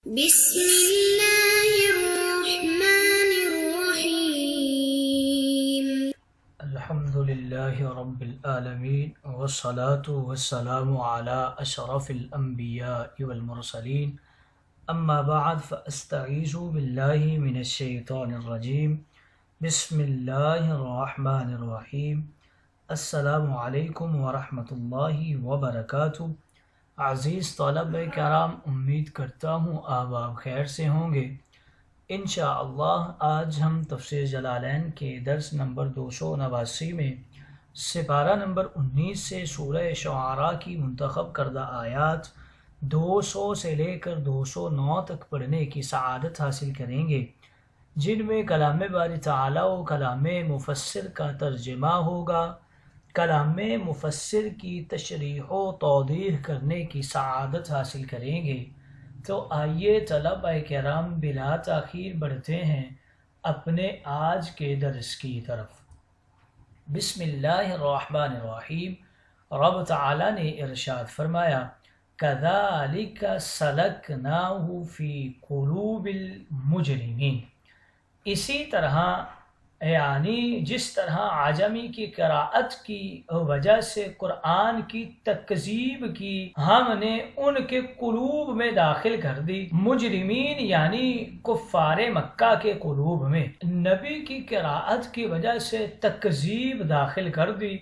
بسم اللہ الرحمن الرحیم الحمدللہ رب العالمین والصلاة والسلام علی اشرف الانبیاء والمرسلین اما بعد فاستعیذ باللہ من الشیطان الرجیم بسم اللہ الرحمن الرحیم السلام علیکم ورحمۃ اللہ وبرکاتہ۔ عزیز طلبہ کرام، امید کرتا ہوں آپ خیر سے ہوں گے۔ انشاءاللہ آج ہم تفسیر جلالین کے درس نمبر 289 میں سپارہ نمبر 19 سے سورہ شعراء کی منتخب کردہ آیات 200 سے لے کر 209 تک پڑھنے کی سعادت حاصل کریں گے، جن میں کلام باری تعالی و کلام مفسر کا ترجمہ ہوگا۔ کلام مفسر کی تشریح و توضیح کرنے کی سعادت حاصل کریں گے۔ تو آئیے طلبہ کرام بلا تاخیر بڑھتے ہیں اپنے آج کے درس کی طرف۔ بسم اللہ الرحمن الرحیم۔ رب تعالی نے ارشاد فرمایا، کذالک سلکناہ فی قلوب المجرمین، اسی طرح یعنی جس طرح عجمی کی قراءت کی وجہ سے قرآن کی تکذیب کی ہم نے ان کے قلوب میں داخل کر دی، مجرمین یعنی کفار مکہ کے قلوب میں نبی کی قراءت کی وجہ سے تکذیب داخل کر دی۔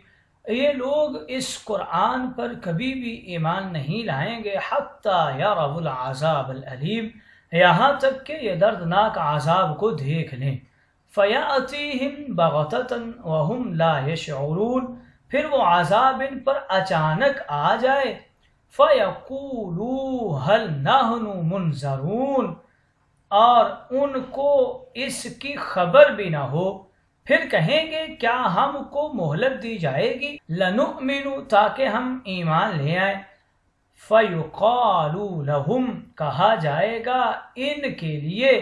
یہ لوگ اس قرآن پر کبھی بھی ایمان نہیں لائیں گے حتی یروا العذاب العلیم، یہاں تک کہ یہ دردناک عذاب کو دیکھ لیں۔ فَيَأْتِيهِمْ بَغْتَةً وَهُمْ لَا يَشْعُرُونَ، پھر وہ عذاب ان پر اچانک آ جائے۔ فَيَقُولُوا هَلْ نَحْنُ مُنْظَرُونَ، اور ان کو اس کی خبر بھی نہ ہو، پھر کہیں گے کیا ہم کو مہلت دی جائے گی؟ لَنُؤْمِنُ، تاکہ ہم ایمان لے آئیں۔ فَيُقَالُوا لَهُمْ، کہا جائے گا ان کے لیے،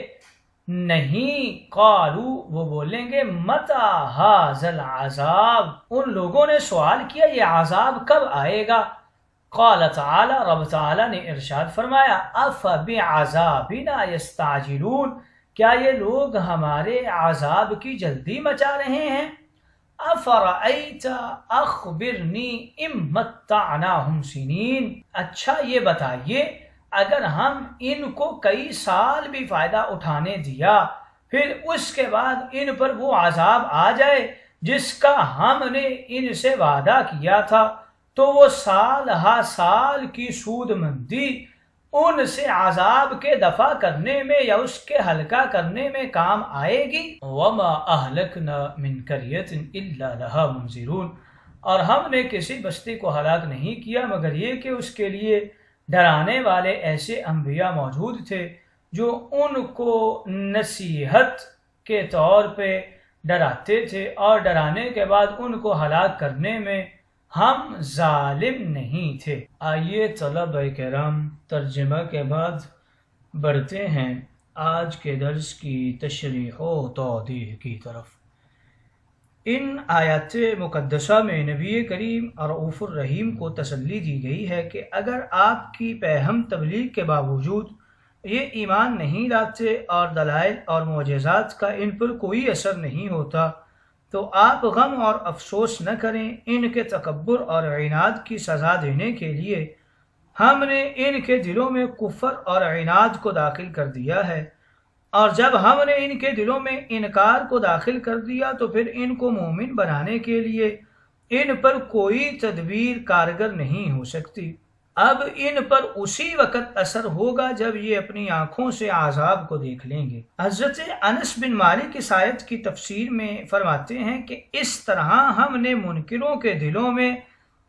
نہیں، قالوا، وہ بولیں گے، متی ھذا العذاب، ان لوگوں نے سوال کیا یہ عذاب کب آئے گا؟ قال تعالی، رب تعالی نے ارشاد فرمایا، افبعذابنا یستعجلون، کیا یہ لوگ ہمارے عذاب کی جلدی مچا رہے ہیں؟ افرأیت، اخبرنی ام متعناہم سنین، اچھا یہ بتائیے اگر ہم ان کو کئی سال بھی فائدہ اٹھانے دیا، پھر اس کے بعد ان پر وہ عذاب آ جائے جس کا ہم نے ان سے وعدہ کیا تھا، تو وہ سال ہا سال کی سود مندی ان سے عذاب کے دفع کرنے میں یا اس کے ہلکا کرنے میں کام آئے گی؟ وَمَا أَهْلَكْنَا مِنْ قَرْيَةٍ إِلَّا لَهَا مُنذِرُونَ، اور ہم نے کسی بستی کو ہلاک نہیں کیا مگر یہ کہ اس کے لیے ڈرانے والے ایسے انبیاء موجود تھے جو ان کو نصیحت کے طور پہ ڈراتے تھے، اور ڈرانے کے بعد ان کو ہلاک کرنے میں ہم ظالم نہیں تھے۔ آئیے طلبہ کرام ترجمہ کے بعد بڑھتے ہیں آج کے درس کی تشریح و توضیح کی طرف۔ ان آیات مقدسہ میں نبی کریم رؤوف الرحیم کو تسلی دی گئی ہے کہ اگر آپ کی پیہم تبلیغ کے باوجود یہ ایمان نہیں لاتے اور دلائل اور معجزات کا ان پر کوئی اثر نہیں ہوتا تو آپ غم اور افسوس نہ کریں۔ ان کے تکبر اور عناد کی سزا دینے کے لیے ہم نے ان کے دلوں میں کفر اور عناد کو داخل کر دیا ہے، اور جب ہم نے ان کے دلوں میں انکار کو داخل کر دیا تو پھر ان کو مومن بنانے کے لیے ان پر کوئی تدبیر کارگر نہیں ہو سکتی۔ اب ان پر اسی وقت اثر ہوگا جب یہ اپنی آنکھوں سے عذاب کو دیکھ لیں گے۔ حضرت انس بن مالک اس آیت کی تفسیر میں فرماتے ہیں کہ اس طرح ہم نے منکروں کے دلوں میں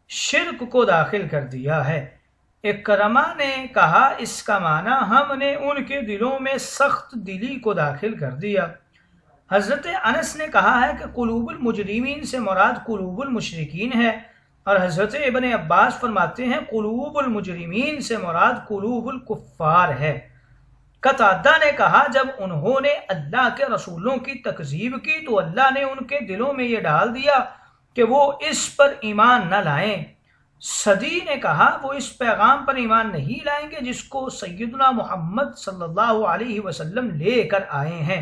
شرک کو داخل کر دیا ہے۔ اکرمہ نے کہا اس کا معنی ہم نے ان کے دلوں میں سخت دلی کو داخل کر دیا۔ حضرت انس نے کہا ہے کہ قلوب المجرمین سے مراد قلوب المشرکین ہے، اور حضرت ابن عباس فرماتے ہیں قلوب المجرمین سے مراد قلوب الکفار ہے۔ قتادہ نے کہا جب انہوں نے اللہ کے رسولوں کی تکذیب کی تو اللہ نے ان کے دلوں میں یہ ڈال دیا کہ وہ اس پر ایمان نہ لائیں۔ صدی نے کہا وہ اس پیغام پر ایمان نہیں لائیں گے جس کو سیدنا محمد صلی اللہ علیہ وسلم لے کر آئے ہیں۔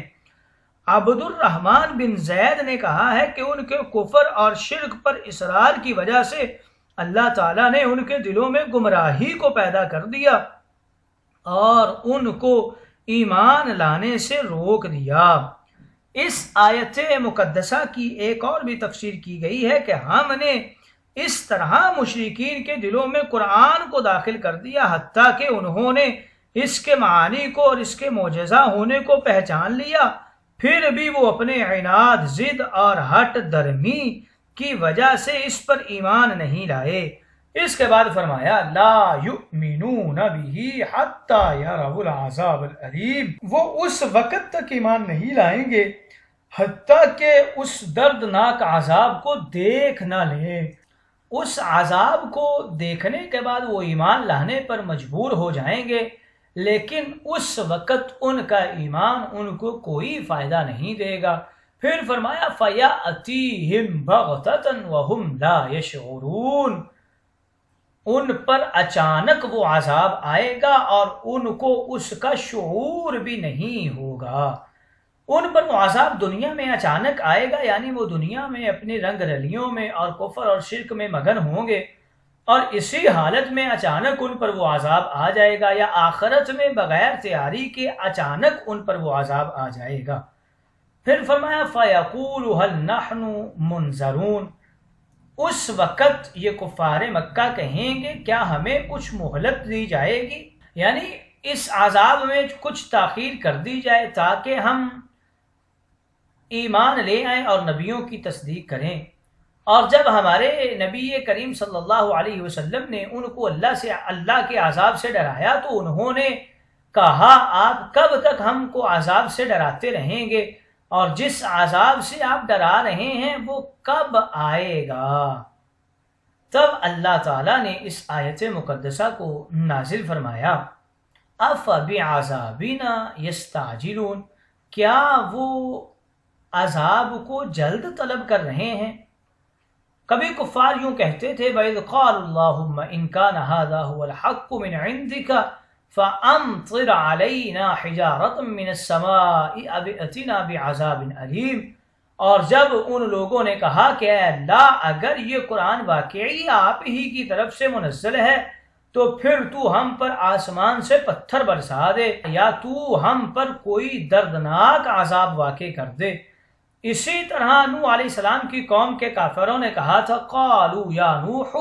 عبد الرحمن بن زید نے کہا ہے کہ ان کے کفر اور شرک پر اصرار کی وجہ سے اللہ تعالیٰ نے ان کے دلوں میں گمراہی کو پیدا کر دیا اور ان کو ایمان لانے سے روک دیا۔ اس آیت مقدسہ کی ایک اور بھی تفسیر کی گئی ہے کہ ہم نے اس طرح مشرکین کے دلوں میں قرآن کو داخل کر دیا حتیٰ کہ انہوں نے اس کے معانی کو اور اس کے معجزہ ہونے کو پہچان لیا، پھر بھی وہ اپنے عناد، ضد اور ہٹ درمی کی وجہ سے اس پر ایمان نہیں لائے۔ اس کے بعد فرمایا لا یؤمنون بہ حتی یروا العذاب العلیم، وہ اس وقت تک ایمان نہیں لائیں گے حتیٰ کہ اس دردناک عذاب کو دیکھ نہ لیں۔ اس عذاب کو دیکھنے کے بعد وہ ایمان لانے پر مجبور ہو جائیں گے، لیکن اس وقت ان کا ایمان ان کو کوئی فائدہ نہیں دے گا۔ پھر فرمایا فَيَأْتِيهِمْ بَغْتَةً وَهُمْ لَا يَشْعُرُونَ، ان پر اچانک وہ عذاب آئے گا اور ان کو اس کا شعور بھی نہیں ہوگا۔ ان پر وہ عذاب دنیا میں اچانک آئے گا، یعنی وہ دنیا میں اپنی رنگ رلیوں میں اور کفر اور شرک میں مگن ہوں گے، اور اسی حالت میں اچانک ان پر وہ عذاب آ جائے گا، یا آخرت میں بغیر تیاری کے اچانک ان پر وہ عذاب آ جائے گا۔ پھر فرمایا فَيَقُولُ هَلْ نَحْنُ مُنْظَرُونَ، اس وقت یہ کفار مکہ کہیں گے کیا ہمیں کچھ مہلت دی جائے گی، یعنی اس عذاب میں کچھ تاخیر کر دی جائے تاکہ ہم ایمان لے آئیں اور نبیوں کی تصدیق کریں۔ اور جب ہمارے نبی کریم صلی اللہ علیہ وسلم نے ان کو اللہ کے عذاب سے ڈرایا تو انہوں نے کہا آپ کب تک ہم کو عذاب سے ڈراتے رہیں گے، اور جس عذاب سے آپ ڈرا رہے ہیں وہ کب آئے گا؟ تب اللہ تعالیٰ نے اس آیت مقدسہ کو نازل فرمایا أَفَبِعَذَابِنَا يَسْتَعْجِلُونَ، کیا وہ عذاب کو جلد طلب کر رہے ہیں؟ کبھی کفار یوں کہتے تھے وَإِذْ قَالُوا اللَّهُمَّ إِنْ كَانَ هَذَا هُوَ الْحَقُّ مِنْ عِنْدِكَ فَأَمْطِرْ عَلَيْنَا حِجَارَةً مِنَ السَّمَاءِ أَوْ ائْتِنَا بِعَذَابٍ أَلِيمٍ، اور جب ان لوگوں نے کہا کہ اے اللہ اگر یہ قرآن واقعی آپ ہی کی طرف سے منزل ہے تو پھر تو ہم پر آسمان سے پتھر برسا دے، یا تو ہم پر کوئی دردناک عذاب واقع کر دے۔ اسی طرح نوح علیہ السلام کی قوم کے کافروں نے کہا تھا قالوا یا نوح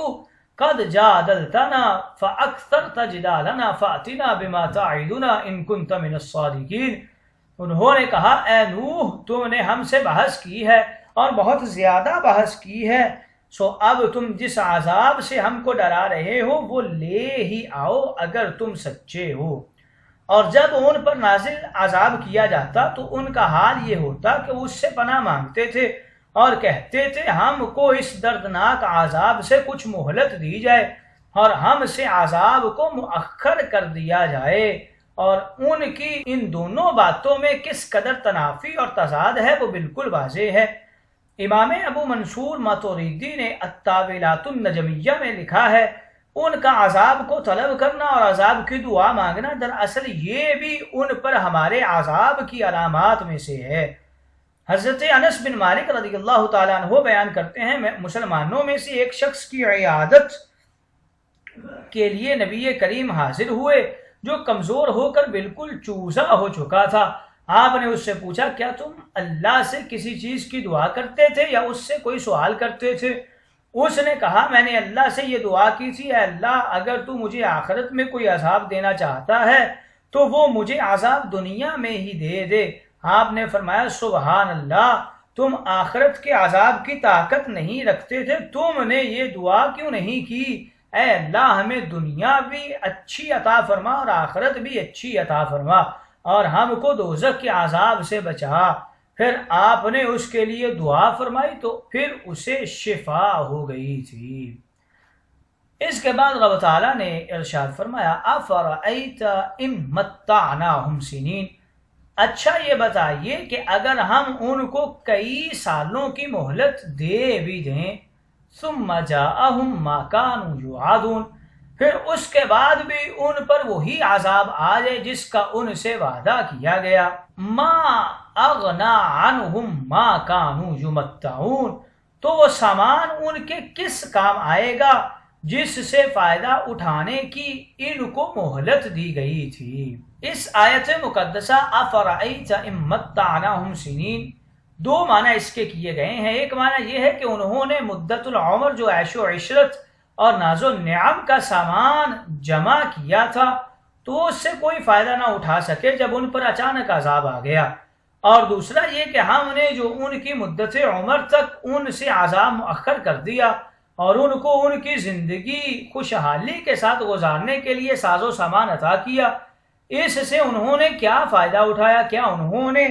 قد جادلتنا فاکثرت جدالنا فاتنا بما تعدنا ان كنت من الصادقین، انہوں نے کہا اے نوح تم نے ہم سے بحث کی ہے اور بہت زیادہ بحث کی ہے، سو اب تم جس عذاب سے ہم کو ڈرا رہے ہو وہ لے ہی آؤ اگر تم سچے ہو۔ اور جب ان پر نازل عذاب کیا جاتا تو ان کا حال یہ ہوتا کہ وہ اس سے پناہ مانگتے تھے اور کہتے تھے ہم کو اس دردناک عذاب سے کچھ مہلت دی جائے اور ہم سے عذاب کو مؤخر کر دیا جائے۔ اور ان کی ان دونوں باتوں میں کس قدر تنافی اور تضاد ہے وہ بالکل واضح ہے۔ امام ابو منصور ماتوریدی نے التاویلات النجمیہ میں لکھا ہے ان کا عذاب کو طلب کرنا اور عذاب کی دعا مانگنا دراصل یہ بھی ان پر ہمارے عذاب کی علامات میں سے ہے۔ حضرت انس بن مالک رضی اللہ تعالیٰ عنہ بیان کرتے ہیں مسلمانوں میں سے ایک شخص کی عیادت کے لیے نبی کریم حاضر ہوئے جو کمزور ہو کر بالکل چوزا ہو چکا تھا۔ آپ نے اس سے پوچھا کیا تم اللہ سے کسی چیز کی دعا کرتے تھے یا اس سے کوئی سوال کرتے تھے؟ اس نے کہا میں نے اللہ سے یہ دعا کی تھی اے اللہ اگر تو مجھے آخرت میں کوئی عذاب دینا چاہتا ہے تو وہ مجھے عذاب دنیا میں ہی دے دے۔ آپ نے فرمایا سبحان اللہ، تم آخرت کے عذاب کی طاقت نہیں رکھتے تھے، تم نے یہ دعا کیوں نہیں کی اے اللہ ہمیں دنیا بھی اچھی عطا فرما اور آخرت بھی اچھی عطا فرما اور ہم کو دوزخ کے عذاب سے بچا۔ پھر آپ نے اس کے لیے دعا فرمائی تو پھر اسے شفا ہو گئی تھی۔ اس کے بعد رب تعالیٰ نے ارشاد فرمایا افرأیت ان متعناہم سنین، اچھا یہ بتائیے کہ اگر ہم ان کو کئی سالوں کی مہلت دے بھی دیں ثم جاءہم ما کانوا یوعدون، پھر اس کے بعد بھی ان پر وہی عذاب آ جائے جس کا ان سے وعدہ کیا گیا۔ ما اغنا عنہم ما کانوا یمتعون، تو وہ سامان ان کے کس کام آئے گا جس سے فائدہ اٹھانے کی ان کو مہلت دی گئی تھی۔ اس آیت مقدسہ افرأیت ان متعناہم سنین، دو معنی اس کے کیے گئے ہیں۔ ایک معنی یہ ہے کہ انہوں نے مدت العمر جو عیش و عشرت اور ناز و نعم کا سامان جمع کیا تھا تو اس سے کوئی فائدہ نہ اٹھا سکے جب ان پر اچانک عذاب آ گیا، اور دوسرا یہ کہ ہم نے جو ان کی مدت عمر تک ان سے عذاب مؤخر کر دیا اور ان کو ان کی زندگی خوشحالی کے ساتھ گزارنے کے لیے ساز و سامان عطا کیا، اس سے انہوں نے کیا فائدہ اٹھایا؟ کیا انہوں نے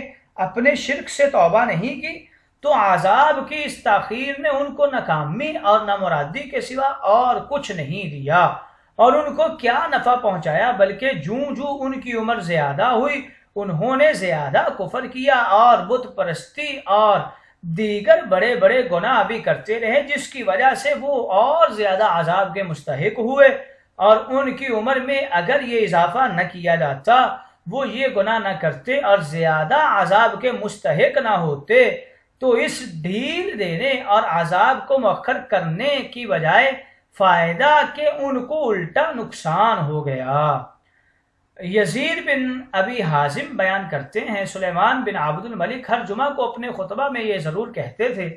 اپنے شرک سے توبہ نہیں کی؟ تو عذاب کی اس تاخیر نے ان کو ناکامی اور نامرادی کے سوا اور کچھ نہیں دیا، اور ان کو کیا نفع پہنچایا، بلکہ جوں جوں ان کی عمر زیادہ ہوئی انہوں نے زیادہ کفر کیا اور بت پرستی اور دیگر بڑے بڑے گناہ بھی کرتے رہے، جس کی وجہ سے وہ اور زیادہ عذاب کے مستحق ہوئے، اور ان کی عمر میں اگر یہ اضافہ نہ کیا جاتا وہ یہ گناہ نہ کرتے اور زیادہ عذاب کے مستحق نہ ہوتے، تو اس ڈھیل دینے اور عذاب کو مؤخر کرنے کی بجائے فائدہ کہ ان کو الٹا نقصان ہو گیا۔ یزید بن ابی حازم بیان کرتے ہیں سلیمان بن عبد الملک ہر جمعہ کو اپنے خطبہ میں یہ ضرور کہتے تھے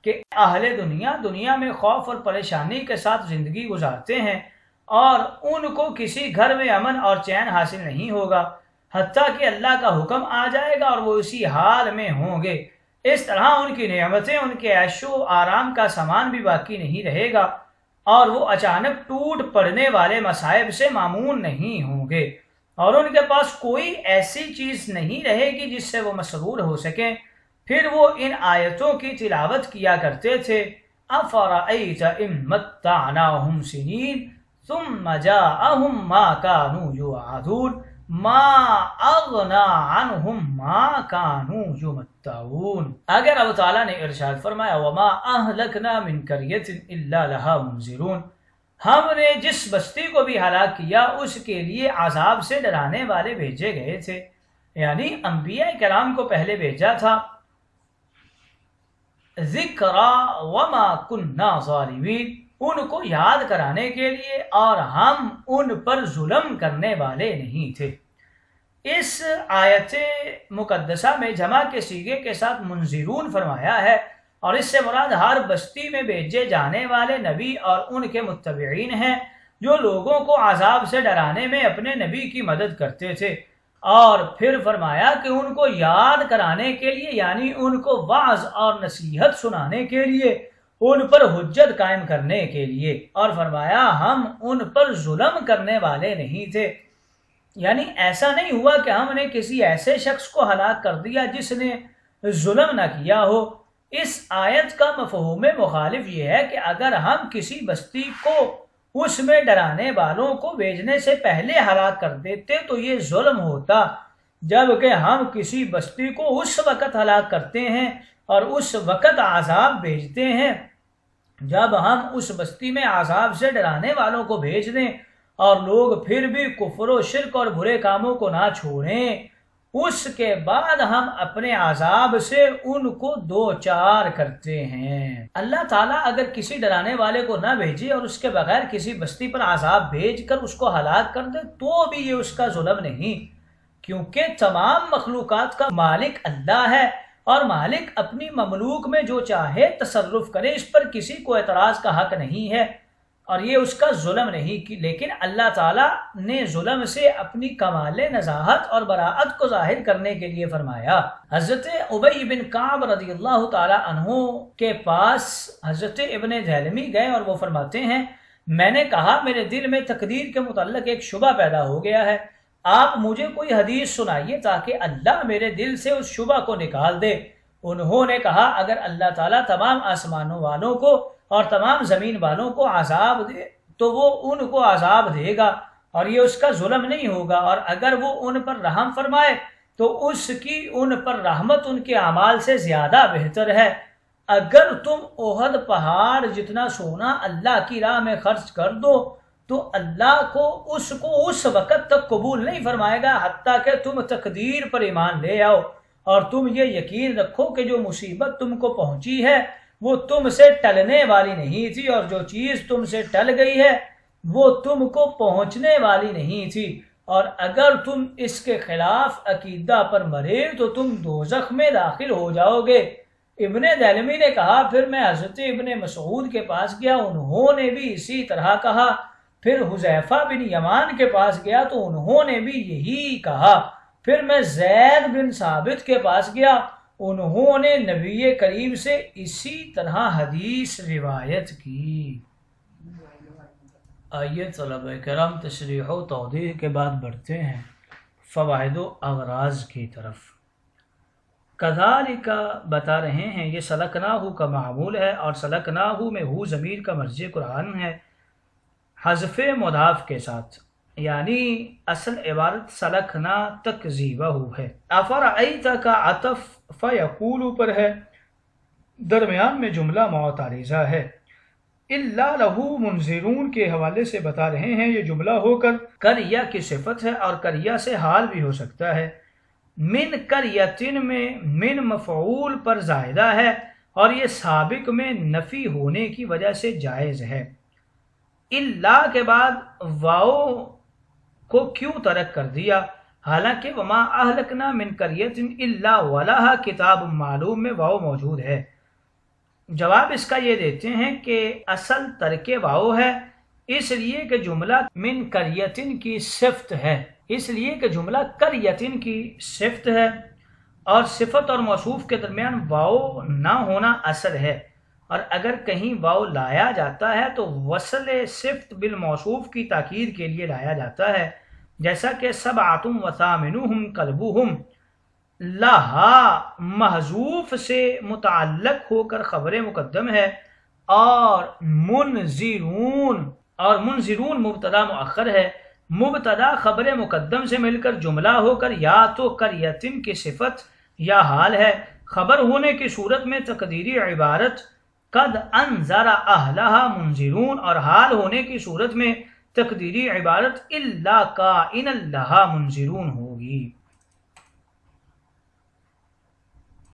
کہ اہل دنیا میں خوف اور پریشانی کے ساتھ زندگی گزارتے ہیں اور ان کو کسی گھر میں امن اور چین حاصل نہیں ہوگا حتیٰ کہ اللہ کا حکم آ جائے گا اور وہ اسی حال میں ہوں گے۔ اس طرح ان کی نعمتیں، ان کے عیش و آرام کا سامان بھی باقی نہیں رہے گا اور وہ اچانک ٹوٹ پڑنے والے مصائب سے مامون نہیں ہوں گے، اور ان کے پاس کوئی ایسی چیز نہیں رہے گی جس سے وہ مسرور ہو سکیں۔ پھر وہ ان آیتوں کی تلاوت کیا کرتے تھے، افرأیت ان متعناہم سنین ثم جاءہم ما کانوا یوعدون ما اغنا عنہم ما کانوا یمتعون۔ اگر اللہ تعالیٰ نے ارشاد فرمایا وما اہلکنا من قریۃ الا لہا منذرون، ہم نے جس بستی کو بھی ہلاک کیا اس کے لیے عذاب سے ڈرانے والے بھیجے گئے تھے، یعنی انبیاء کرام کو پہلے بھیجا تھا، ذکرا وما کننا ظالمین، ان کو یاد کرانے کے لیے، اور ہم ان پر ظلم کرنے والے نہیں تھے۔ اس آیت مقدسہ میں جمع کے صیغے کے ساتھ منذرون فرمایا ہے، اور اس سے مراد ہر بستی میں بھیجے جانے والے نبی اور ان کے متبعین ہیں جو لوگوں کو عذاب سے ڈرانے میں اپنے نبی کی مدد کرتے تھے، اور پھر فرمایا کہ ان کو یاد کرانے کے لیے، یعنی ان کو وعظ اور نصیحت سنانے کے لیے، ان پر حجت قائم کرنے کے لیے، اور فرمایا ہم ان پر ظلم کرنے والے نہیں تھے، یعنی ایسا نہیں ہوا کہ ہم نے کسی ایسے شخص کو ہلاک کر دیا جس نے ظلم نہ کیا ہو۔ اس آیت کا مفہوم مخالف یہ ہے کہ اگر ہم کسی بستی کو اس میں ڈرانے والوں کو بھیجنے سے پہلے ہلاک کر دیتے تو یہ ظلم ہوتا، جبکہ ہم کسی بستی کو اس وقت ہلاک کرتے ہیں اور اس وقت عذاب بھیجتے ہیں جب ہم اس بستی میں عذاب سے ڈرانے والوں کو بھیج دیں اور لوگ پھر بھی کفر و شرک اور برے کاموں کو نہ چھوڑیں، اس کے بعد ہم اپنے عذاب سے ان کو دوچار کرتے ہیں۔ اللہ تعالیٰ اگر کسی ڈرانے والے کو نہ بھیجے اور اس کے بغیر کسی بستی پر عذاب بھیج کر اس کو ہلاک کر دے تو بھی یہ اس کا ظلم نہیں، کیونکہ تمام مخلوقات کا مالک اللہ ہے، اور مالک اپنی مملوک میں جو چاہے تصرف کرے، اس پر کسی کو اعتراض کا حق نہیں ہے، اور یہ اس کا ظلم نہیں کی۔ لیکن اللہ تعالیٰ نے ظلم سے اپنی کمال نزاہت اور براءت کو ظاہر کرنے کے لیے فرمایا۔ حضرت ابی بن کعب رضی اللہ تعالیٰ عنہ کے پاس حضرت ابن دہلمی گئے اور وہ فرماتے ہیں میں نے کہا میرے دل میں تقدیر کے متعلق ایک شبہ پیدا ہو گیا ہے، آپ مجھے کوئی حدیث سنائیے تاکہ اللہ میرے دل سے اس شبہ کو نکال دے۔ انہوں نے کہا اگر اللہ تعالیٰ تمام آسمانوں والوں کو اور تمام زمین والوں کو عذاب دے تو وہ ان کو عذاب دے گا اور یہ اس کا ظلم نہیں ہوگا، اور اگر وہ ان پر رحم فرمائے تو اس کی ان پر رحمت ان کے اعمال سے زیادہ بہتر ہے۔ اگر تم احد پہاڑ جتنا سونا اللہ کی راہ میں خرچ کر دو تو اللہ کو اس وقت تک قبول نہیں فرمائے گا حتیٰ کہ تم تقدیر پر ایمان لے آؤ، اور تم یہ یقین رکھو کہ جو مصیبت تم کو پہنچی ہے وہ تم سے ٹلنے والی نہیں تھی، اور جو چیز تم سے ٹل گئی ہے وہ تم کو پہنچنے والی نہیں تھی، اور اگر تم اس کے خلاف عقیدہ پر مرے تو تم دوزخ میں داخل ہو جاؤ گے۔ ابن دہلمی نے کہا پھر میں حضرت ابن مسعود کے پاس گیا، انہوں نے بھی اسی طرح کہا، پھر حذیفہ بن یمان کے پاس گیا تو انہوں نے بھی یہی کہا، پھر میں زید بن ثابت کے پاس گیا، انہوں نے نبی کریم سے اسی طرح حدیث روایت کی۔ آئیے طلبہ کرام تشریح و توضیح کے بعد بڑھتے ہیں فوائد و اغراض کی طرف۔ کذالک بتا رہے ہیں، یہ سلکناہ کا معمول ہے، اور سلکناہ میں ہو ضمیر کا مرجع قرآن ہے حذف مضاف کے ساتھ، یعنی اصل عبارت سلکنا تکذیبہ ہے۔ افرأیت کا عطف فیقول پر ہے، درمیان میں جملہ معترضہ ہے۔ الا لہ منذرون کے حوالے سے بتا رہے ہیں، یہ جملہ ہو کر قریہ کی صفت ہے، اور قریہ سے حال بھی ہو سکتا ہے۔ من قریتن میں من مفعول پر زائدہ ہے، اور یہ سابق میں نفی ہونے کی وجہ سے جائز ہے۔ الا کے بعد واو کو کیوں ترک کر دیا، حالانکہ وما اہلکنا من قریۃ الا ولہا کتاب معلوم میں واو موجود ہے؟ جواب اس کا یہ دیتے ہیں کہ اصل ترک واو ہے، اس لیے کہ جملہ من قریۃ کی صفت ہے، اس لیے کہ جملہ قریۃ کی صفت ہے، اور صفت اور موصوف کے درمیان واو نہ ہونا اصل ہے، اور اگر کہیں واو لایا جاتا ہے تو وصل صفت بالموصوف کی تاکید کے لیے لایا جاتا ہے، جیسا کہ سبعۃ وثامنہم کلبہم، لہا محذوف سے متعلق ہو کر خبر مقدم ہے، اور منذرون مبتدا مؤخر ہے، مبتدا خبر مقدم سے مل کر جملہ ہو کر یا تو قریتن کی صفت یا حال ہے، خبر ہونے کی صورت میں تقدیری عبارت قد انذر اہلہا منذرون، اور حال ہونے کی صورت میں تقدیری عبارت الا کائنا لہا منذرون ہوگی۔